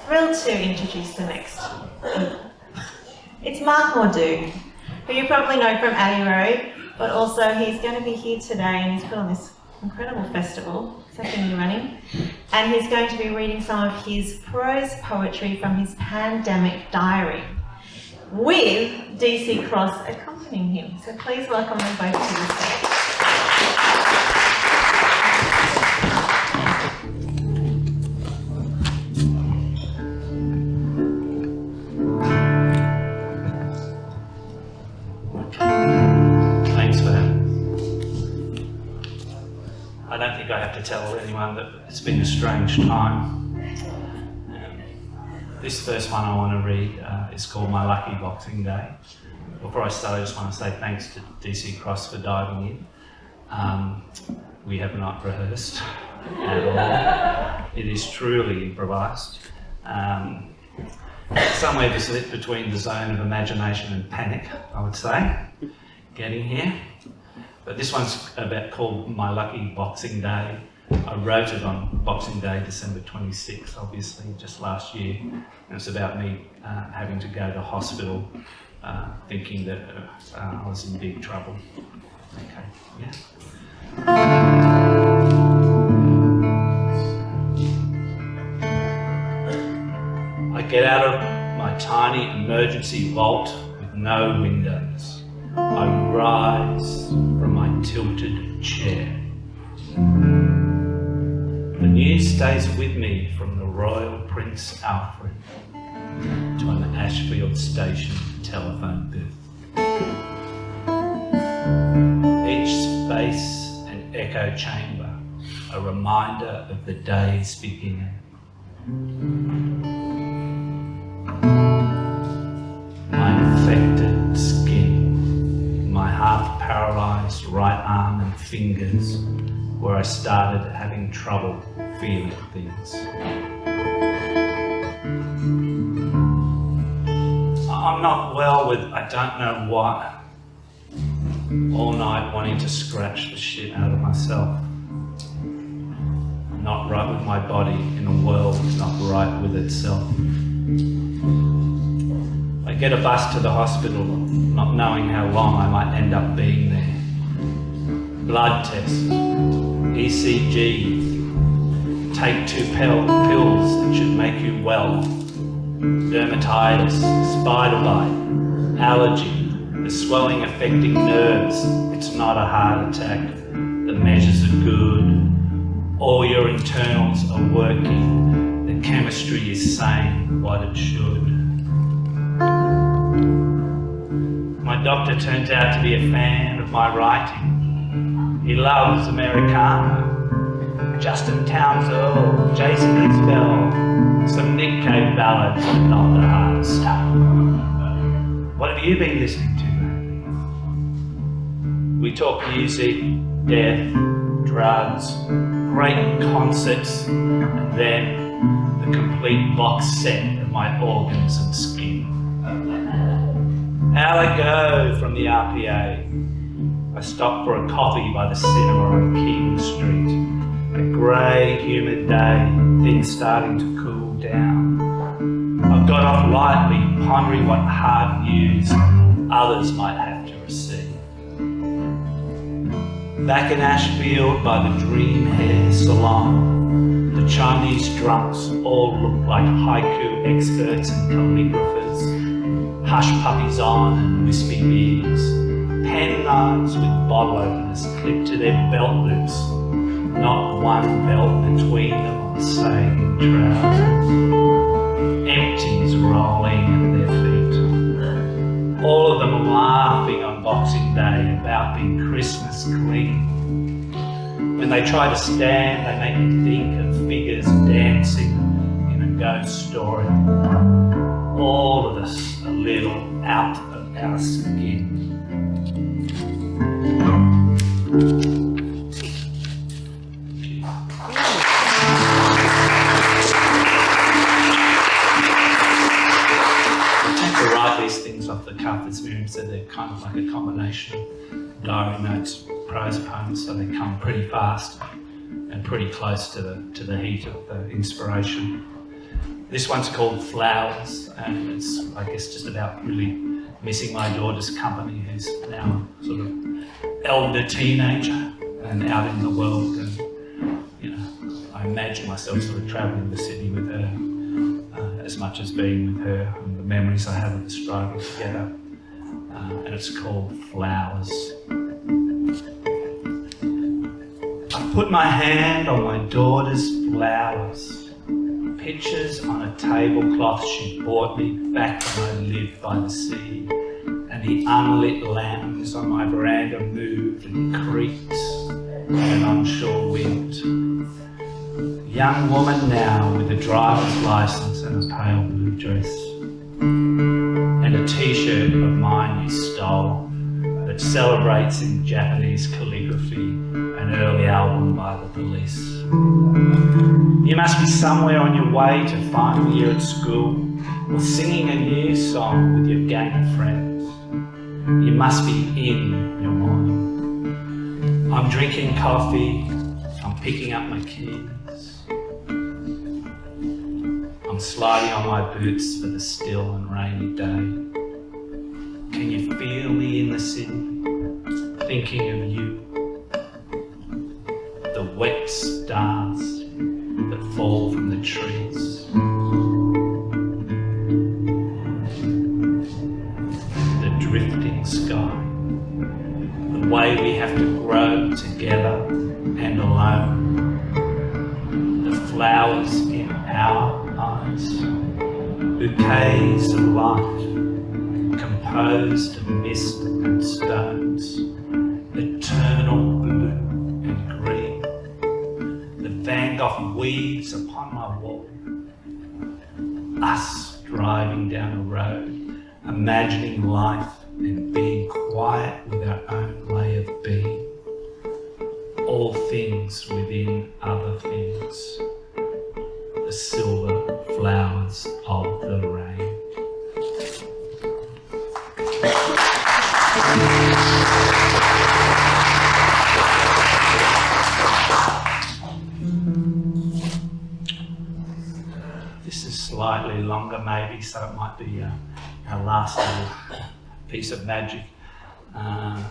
thrilled to introduce the next. It's Mark Mordew, who you probably know from Abbey Road, but also he's going to be here today and he's put on this incredible festival, second year running, and he's going to be reading some of his prose poetry from his pandemic diary, with DC Cross accompanying him. So please welcome them both to the stage. Thanks for having me. I don't think I have to tell anyone that it's been a strange time. This first one I want to read is called My Lucky Boxing Day. Before I start, I just want to say thanks to DC Cross for diving in. We have not rehearsed at all. It is truly improvised. Somewhere between the zone of imagination and panic, I would say, getting here. But this one's called My Lucky Boxing Day. I wrote it on Boxing Day, December 26th, obviously, just last year. And it's about me having to go to hospital, thinking that I was in big trouble. Okay, yeah. I get out of my tiny emergency vault with no windows. I rise from my tilted chair. The news stays with me from the Royal Prince Alfred to an Ashfield station telephone booth. Each space and echo chamber, a reminder of the day's beginning. My infected skin, my half-paralysed right arm and fingers, where I started having trouble feeling things. I'm not well with I don't know what. All night wanting to scratch the shit out of myself. Not right with my body in a world not right with itself. I get a bus to the hospital, not knowing how long I might end up being there. Blood test, ECG, take 2 pills that should make you well. Dermatitis, spider bite, allergy, the swelling affecting nerves. It's not a heart attack. The measures are good. All your internals are working. The chemistry is saying what it should. My doctor turns out to be a fan of my writing. He loves Americana, Justin Townsend, Jason Isbell, some Nick Cave ballads, but not the hard stuff. What have you been listening to? We talk music, death, drugs, great concerts, and then the complete box set of my organs and skin. Out I go from the RPA. I stop for a coffee by the cinema on King Street. A grey, humid day, things starting to cool down. I've got off lightly, pondering what hard news others might have to receive. Back in Ashfield by the Dream Hair Salon, the Chinese drunks all look like haiku experts and calligraphers. Hush puppies on and wispy beards, pen knives with bottle openers clipped to their belt loops, not one belt between them on sagging trousers. Empties rolling at their feet. All of them laughing on Boxing Day about being Christmas clean. When they try to stand, they make me think of figures dancing in a ghost story. All of us a little out of our skin. To write these things off the cuff, as Miriam said, they're kind of like a combination of diary notes, prose poems, so they come pretty fast and pretty close to the heat of the inspiration. This one's called Flowers, and it's, I guess, just about really missing my daughter's company, who's now sort of elder teenager and out in the world. And, you know, I imagine myself sort of travelling the city with her as much as being with her, and the memories I have of us driving together. And it's called Flowers. I put my hand on my daughter's flowers, pictures on a tablecloth she bought me back when I lived by the sea, and the unlit lamps on my veranda moved and creaked in an onshore wind. Young woman now with a driver's license and a pale blue dress, and a t-shirt of mine you stole that celebrates in Japanese calligraphy an early album by the Police. You must be somewhere on your way to final year at school, or singing a new song with your gang of friends. You must be in your morning. I'm drinking coffee, I'm picking up my keys. I'm sliding on my boots for the still and rainy day. Can you feel me in the city, thinking of you? The wet stars that fall from the trees. The drifting sky. The way we have to grow together and alone. The flowers in our eyes, bouquets of light, composed of mist and stones, eternal blue and green, the Van Gogh weeds upon my wall, us driving down a road, imagining life and being quiet with our own way of being, all things within other things. The silver flowers of the rain. This is slightly longer maybe, so it might be our last little piece of magic. A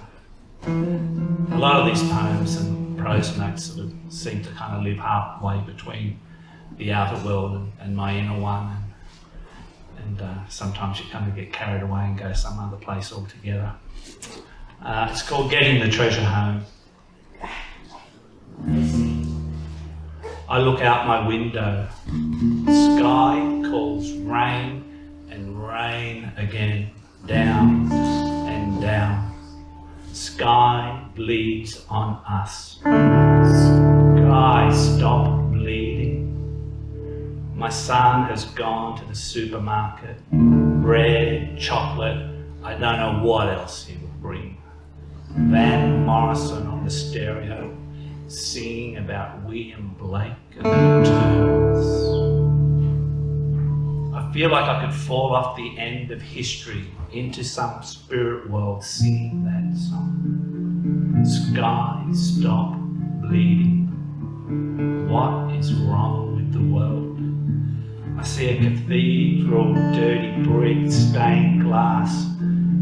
lot of these poems and prose notes sort of seem to kind of live halfway between the outer world and my inner one, and sometimes you kind of get carried away and go some other place altogether. It's called Getting the Treasure Home. I look out my window, sky calls rain and rain again, down and down. Sky bleeds on us. Sky, stop bleeding. My son has gone to the supermarket. Bread, chocolate, I don't know what else he will bring. Van Morrison on the stereo, singing about William Blake and the Turtles. I feel like I could fall off the end of history into some spirit world singing that song. Sky, stop bleeding. What is wrong with the world? I see a cathedral, dirty brick, stained glass,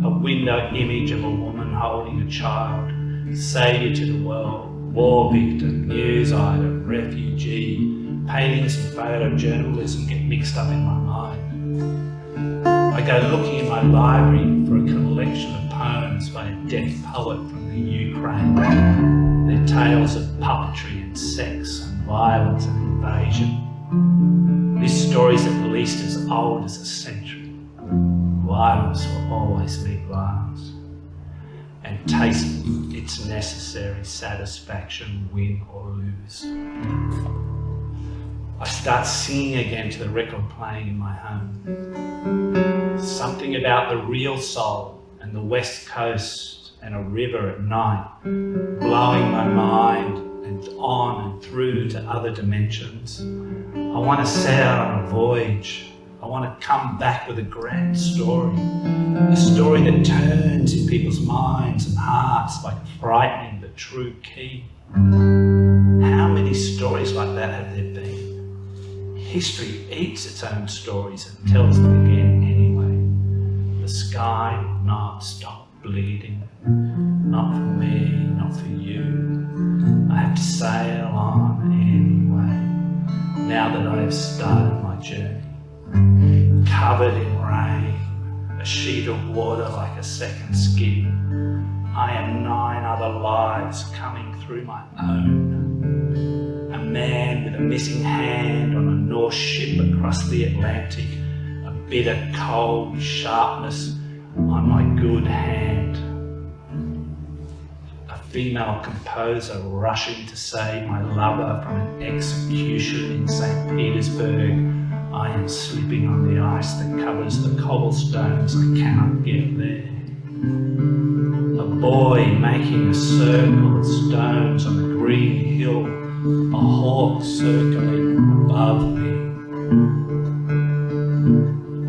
a window image of a woman holding a child, saviour to the world, war victim, news item, refugee. Paintings and photojournalism get mixed up in my mind. I go looking in my library for a collection of poems by a deaf poet from the Ukraine. Their tales of puppetry and sex and violence and invasion. This story's at least as old as a century. Violence will always meet violence, and taste its necessary satisfaction, win or lose. I start singing again to the record playing in my home. Something about the real soul and the West Coast and a river at night, blowing my mind and on and through to other dimensions. I want to set out on a voyage. I want to come back with a grand story. A story that turns in people's minds and hearts like a frightening but true key. How many stories like that have there been? History eats its own stories and tells them again anyway. The sky will not stop bleeding. Not for me, not for you. I have to sail on anyway, now that I have started my journey. Covered in rain, a sheet of water like a second skin. I am 9 other lives coming through my own. A man with a missing hand on a North ship across the Atlantic. A bitter cold sharpness on my good hand. A female composer rushing to save my lover from an execution in St. Petersburg. I am slipping on the ice that covers the cobblestones. I cannot get there. A boy making a circle of stones on a green hill. A hawk circling above me.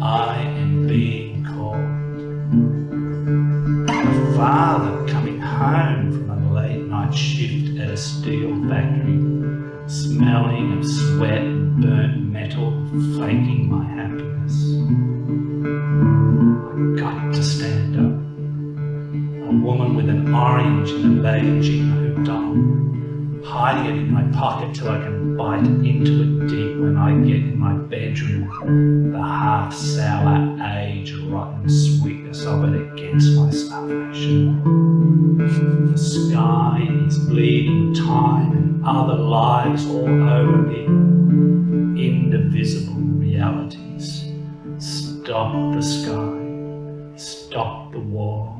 I am being called. A father coming home from a late night shift at a steel factory, smelling of sweat and burnt metal, faking my happiness. I've got to stand up. A woman with an orange in a Beijing hooked hiding it in my pocket till I can bite into it deep when I get in my bedroom. The half-sour age-rotten sweetness of it against my starvation. The sky is bleeding time and other lives all over me. Indivisible realities. Stop the sky. Stop the war.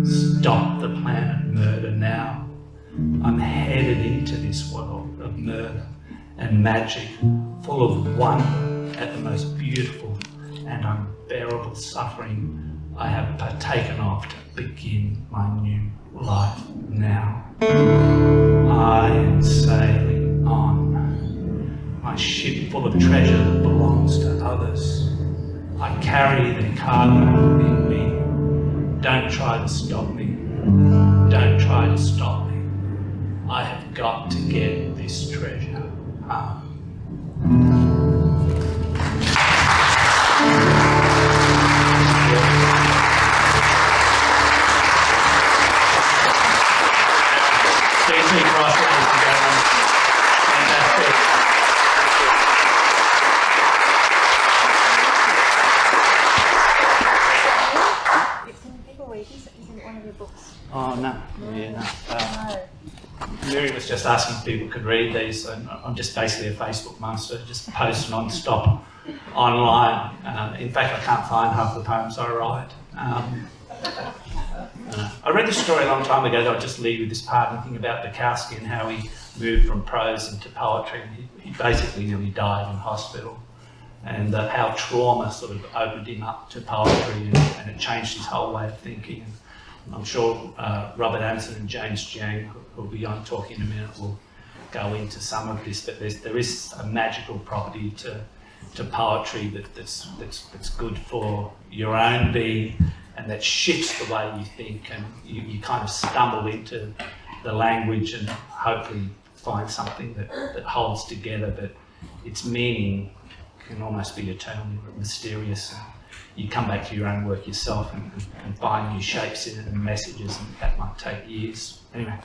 Stop the planet murder now. I'm headed into this world of murder and magic, full of wonder at the most beautiful and unbearable suffering I have partaken of to begin my new life now. I am sailing on, my ship full of treasure that belongs to others. I carry their cargo within me. Don't try to stop me. Don't try to stop me. I have got to get this treasure home. DC Cross, ladies and gentlemen. Fantastic. It's in the paperweight, isn't one of your books? Oh, no. Yeah, no. Mary was just asking if people could read these, and I'm just basically a Facebook monster, just post non-stop online. In fact, I can't find half the poems I write. I read this story a long time ago that I'll just leave with this part and think about Bukowski and how he moved from prose into poetry. He basically nearly died in hospital, and how trauma sort of opened him up to poetry, and it changed his whole way of thinking. And I'm sure Robert Anderson and James Jiang, who will be on talking in a minute, will go into some of this, but there is a magical property to poetry that's good for your own being, and that shifts the way you think, and you kind of stumble into the language and hopefully find something that holds together, but its meaning can almost be eternally mysterious. And you come back to your own work yourself and find new shapes in it and messages, and that might take years. Anyway.